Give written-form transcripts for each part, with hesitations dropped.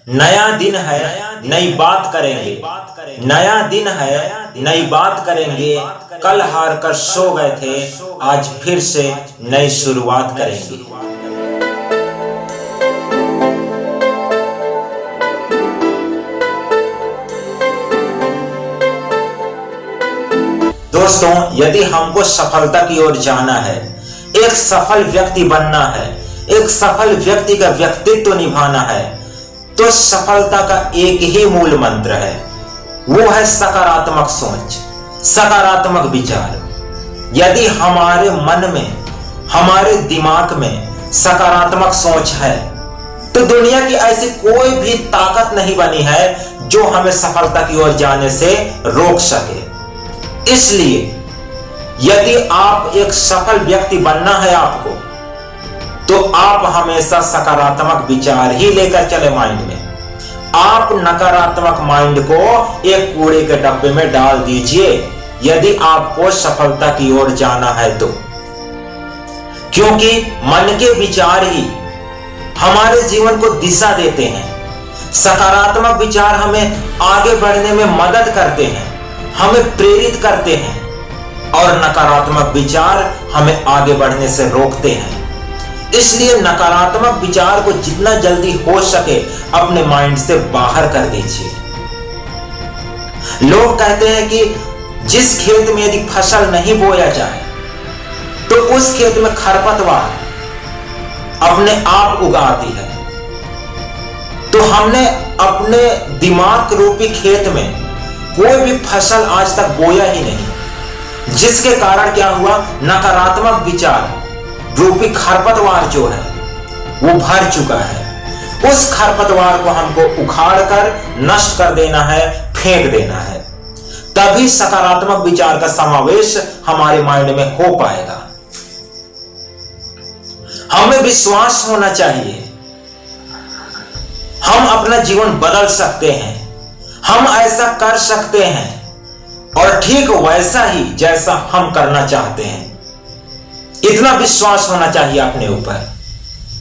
नया दिन है, नई बात करेंगे। नया दिन है, नई बात करेंगे। कल हार कर सो गए थे, आज फिर से नई शुरुआत करेंगे। दोस्तों, यदि हमको सफलता की ओर जाना है, एक सफल व्यक्ति बनना है, एक सफल व्यक्ति का व्यक्तित्व निभाना है, तो सफलता का एक ही मूल मंत्र है, वो है सकारात्मक सोच, सकारात्मक विचार। यदि हमारे मन में, हमारे दिमाग में सकारात्मक सोच है, तो दुनिया की ऐसी कोई भी ताकत नहीं बनी है जो हमें सफलता की ओर जाने से रोक सके। इसलिए यदि आप एक सफल व्यक्ति बनना है आपको, तो आप हमेशा सकारात्मक विचार ही लेकर चले माइंड में। आप नकारात्मक माइंड को एक कूड़े के डब्बे में डाल दीजिए, यदि आपको सफलता की ओर जाना है तो। क्योंकि मन के विचार ही हमारे जीवन को दिशा देते हैं। सकारात्मक विचार हमें आगे बढ़ने में मदद करते हैं, हमें प्रेरित करते हैं, और नकारात्मक विचार हमें आगे बढ़ने से रोकते हैं। इसलिए नकारात्मक विचार को जितना जल्दी हो सके अपने माइंड से बाहर कर दीजिए। लोग कहते हैं कि जिस खेत में यदि फसल नहीं बोया जाए तो उस खेत में खरपतवार अपने आप उगाती है। तो हमने अपने दिमाग रूपी खेत में कोई भी फसल आज तक बोया ही नहीं, जिसके कारण क्या हुआ, नकारात्मक विचार रूपी खरपतवार जो है वो भर चुका है। उस खरपतवार को हमको उखाड़ कर नष्ट कर देना है, फेंक देना है, तभी सकारात्मक विचार का समावेश हमारे माइंड में हो पाएगा। हमें विश्वास होना चाहिए, हम अपना जीवन बदल सकते हैं, हम ऐसा कर सकते हैं, और ठीक वैसा ही जैसा हम करना चाहते हैं। इतना विश्वास होना चाहिए अपने ऊपर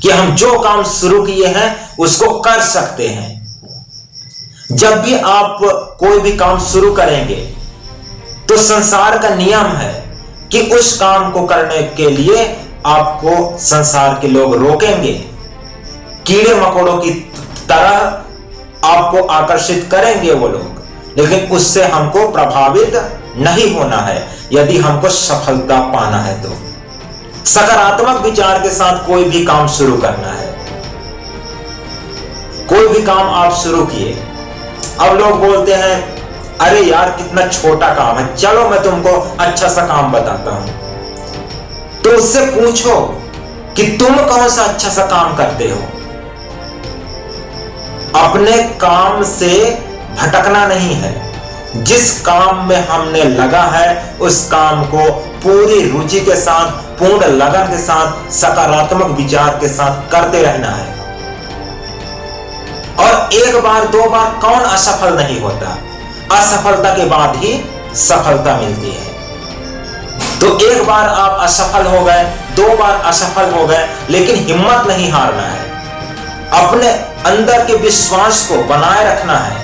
कि हम जो काम शुरू किए हैं उसको कर सकते हैं। जब भी आप कोई भी काम शुरू करेंगे तो संसार का नियम है कि उस काम को करने के लिए आपको संसार के लोग रोकेंगे, कीड़े मकोड़ों की तरह आपको आकर्षित करेंगे वो लोग, लेकिन उससे हमको प्रभावित नहीं होना है यदि हमको सफलता पाना है तो। सकारात्मक विचार के साथ कोई भी काम शुरू करना है। कोई भी काम आप शुरू किए, अब लोग बोलते हैं अरे यार कितना छोटा काम है, चलो मैं तुमको अच्छा सा काम बताता हूं। तो उससे पूछो कि तुम कौन सा अच्छा सा काम करते हो। अपने काम से भटकना नहीं है, जिस काम में हमने लगा है उस काम को पूरी रुचि के साथ, पूर्ण लगन के साथ, सकारात्मक विचार के साथ करते रहना है। और एक बार दो बार कौन असफल नहीं होता, असफलता के बाद ही सफलता मिलती है। तो एक बार आप असफल हो गए, दो बार असफल हो गए, लेकिन हिम्मत नहीं हारना है, अपने अंदर के विश्वास को बनाए रखना है।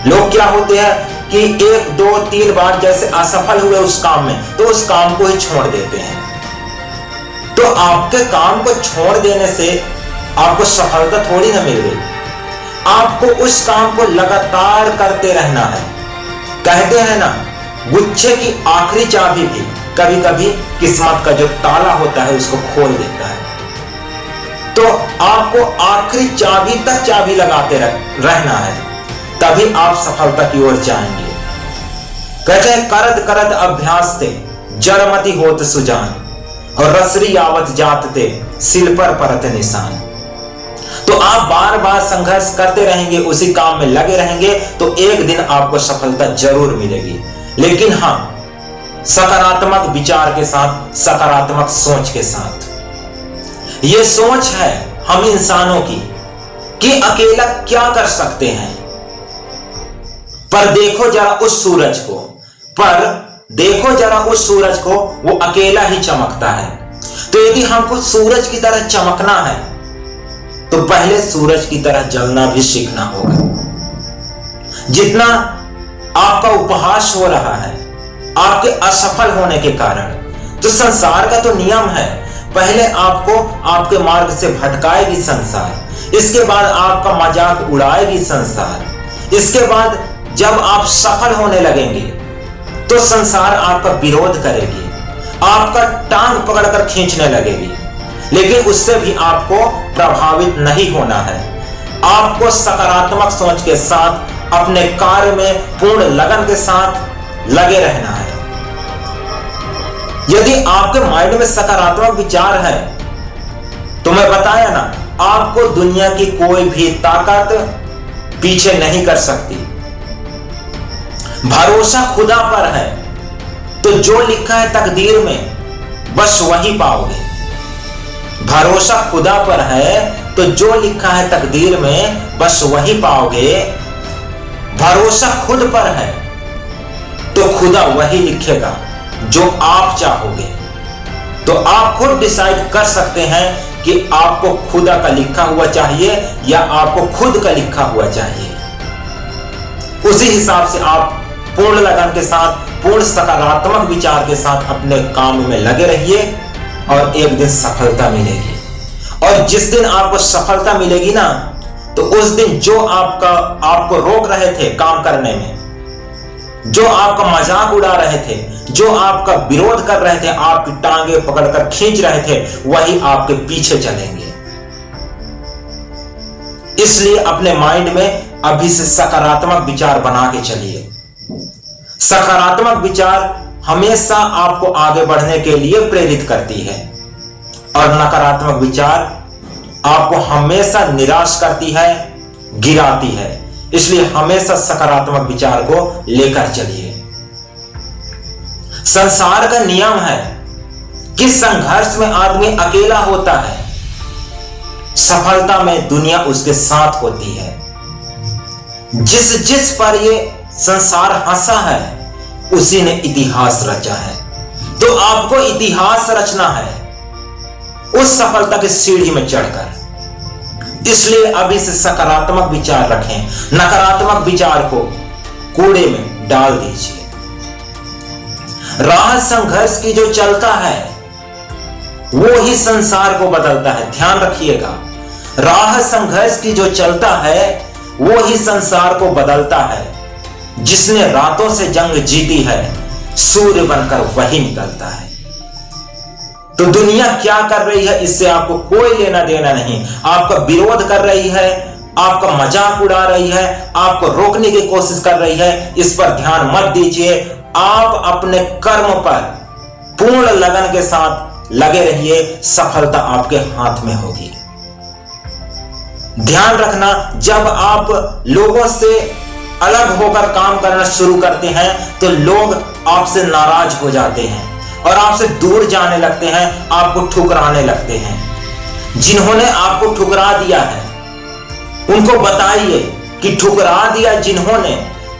लोग क्या होते हैं कि एक दो तीन बार जैसे असफल हुए उस काम में, तो उस काम को ही छोड़ देते हैं। तो आपके काम को छोड़ देने से आपको सफलता थोड़ी ना मिल गई, आपको उस काम को लगातार करते रहना है। कहते हैं ना, गुच्छे की आखिरी चाबी भी कभी कभी किस्मत का जो ताला होता है उसको खोल देता है। तो आपको आखिरी चाबी तक चाबी लगाते रहना है, तभी आप सफलता की ओर जाएंगे। कहते हैं करत करत अभ्यास ते जड़मति होत सुजान, और रसरी आवत जात ते सिल पर परत निशान। तो आप बार बार संघर्ष करते रहेंगे, उसी काम में लगे रहेंगे, तो एक दिन आपको सफलता जरूर मिलेगी। लेकिन हाँ, सकारात्मक विचार के साथ, सकारात्मक सोच के साथ। यह सोच है हम इंसानों की कि अकेला क्या कर सकते हैं, पर देखो जरा उस सूरज को, वो अकेला ही चमकता है। तो यदि हमको सूरज की तरह चमकना है तो पहले सूरज की तरह जलना भी सीखना होगा। जितना आपका उपहास हो रहा है आपके असफल होने के कारण, तो संसार का तो नियम है, पहले आपको आपके मार्ग से भटकाएगी संसार, इसके बाद आपका मजाक उड़ाएगी संसार, इसके बाद जब आप सफल होने लगेंगे तो संसार आपका विरोध करेगी, आपका टांग पकड़कर खींचने लगेगी। लेकिन उससे भी आपको प्रभावित नहीं होना है। आपको सकारात्मक सोच के साथ अपने कार्य में पूर्ण लगन के साथ लगे रहना है। यदि आपके माइंड में सकारात्मक विचार है तो मैं बताया ना, आपको दुनिया की कोई भी ताकत पीछे नहीं कर सकती। भरोसा खुदा पर है तो जो लिखा है तकदीर में बस वही पाओगे। भरोसा खुदा पर है तो जो लिखा है तकदीर में बस वही पाओगे। भरोसा खुद पर है तो खुदा वही लिखेगा जो आप चाहोगे। तो आप खुद डिसाइड कर सकते हैं कि आपको खुदा का लिखा हुआ चाहिए या आपको खुद का लिखा हुआ चाहिए। उसी हिसाब से आप पूर्ण लगन के साथ, पूर्ण सकारात्मक विचार के साथ अपने काम में लगे रहिए और एक दिन सफलता मिलेगी। और जिस दिन आपको सफलता मिलेगी ना, तो उस दिन जो आपको रोक रहे थे काम करने में, जो आपका मजाक उड़ा रहे थे, जो आपका विरोध कर रहे थे, आपकी टांगे पकड़कर खींच रहे थे, वही आपके पीछे चलेंगे। इसलिए अपने माइंड में अभी से सकारात्मक विचार बना के चलिए। सकारात्मक विचार हमेशा आपको आगे बढ़ने के लिए प्रेरित करती है और नकारात्मक विचार आपको हमेशा निराश करती है, गिराती है। इसलिए हमेशा सकारात्मक विचार को लेकर चलिए। संसार का नियम है कि संघर्ष में आदमी अकेला होता है, सफलता में दुनिया उसके साथ होती है। जिस पर ये संसार हंसा है उसी ने इतिहास रचा है। तो आपको इतिहास रचना है उस सफलता की सीढ़ी में चढ़कर। इसलिए अभी से सकारात्मक विचार रखें, नकारात्मक विचार को कूड़े में डाल दीजिए। राह संघर्ष की जो चलता है वो ही संसार को बदलता है, ध्यान रखिएगा। राह संघर्ष की जो चलता है वो ही संसार को बदलता है। जिसने रातों से जंग जीती है सूर्य बनकर वही निकलता है। तो दुनिया क्या कर रही है इससे आपको कोई लेना देना नहीं। आपका विरोध कर रही है, आपका मजाक उड़ा रही है, आपको रोकने की कोशिश कर रही है, इस पर ध्यान मत दीजिए। आप अपने कर्म पर पूर्ण लगन के साथ लगे रहिए, सफलता आपके हाथ में होगी। ध्यान रखना, जब आप लोगों से अलग होकर काम करना शुरू करते हैं तो लोग आपसे नाराज हो जाते हैं और आपसे दूर जाने लगते हैं, आपको ठुकराने लगते हैं। जिन्होंने आपको ठुकरा दिया है उनको बताइए कि ठुकरा दिया जिन्होंने,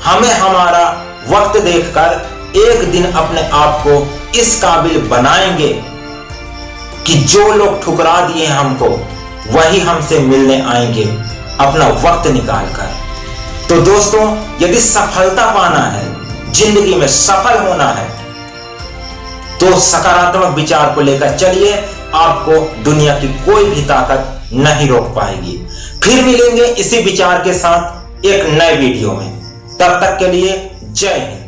हमें हमारा वक्त देखकर एक दिन अपने आप को इस काबिल बनाएंगे कि जो लोग ठुकरा दिए हमको वही हमसे मिलने आएंगे अपना वक्त निकालकर। तो दोस्तों, यदि सफलता पाना है, जिंदगी में सफल होना है, तो सकारात्मक विचार को लेकर चलिए। आपको दुनिया की कोई भी ताकत नहीं रोक पाएगी। फिर मिलेंगे इसी विचार के साथ एक नए वीडियो में। तब तक के लिए जय हिंद।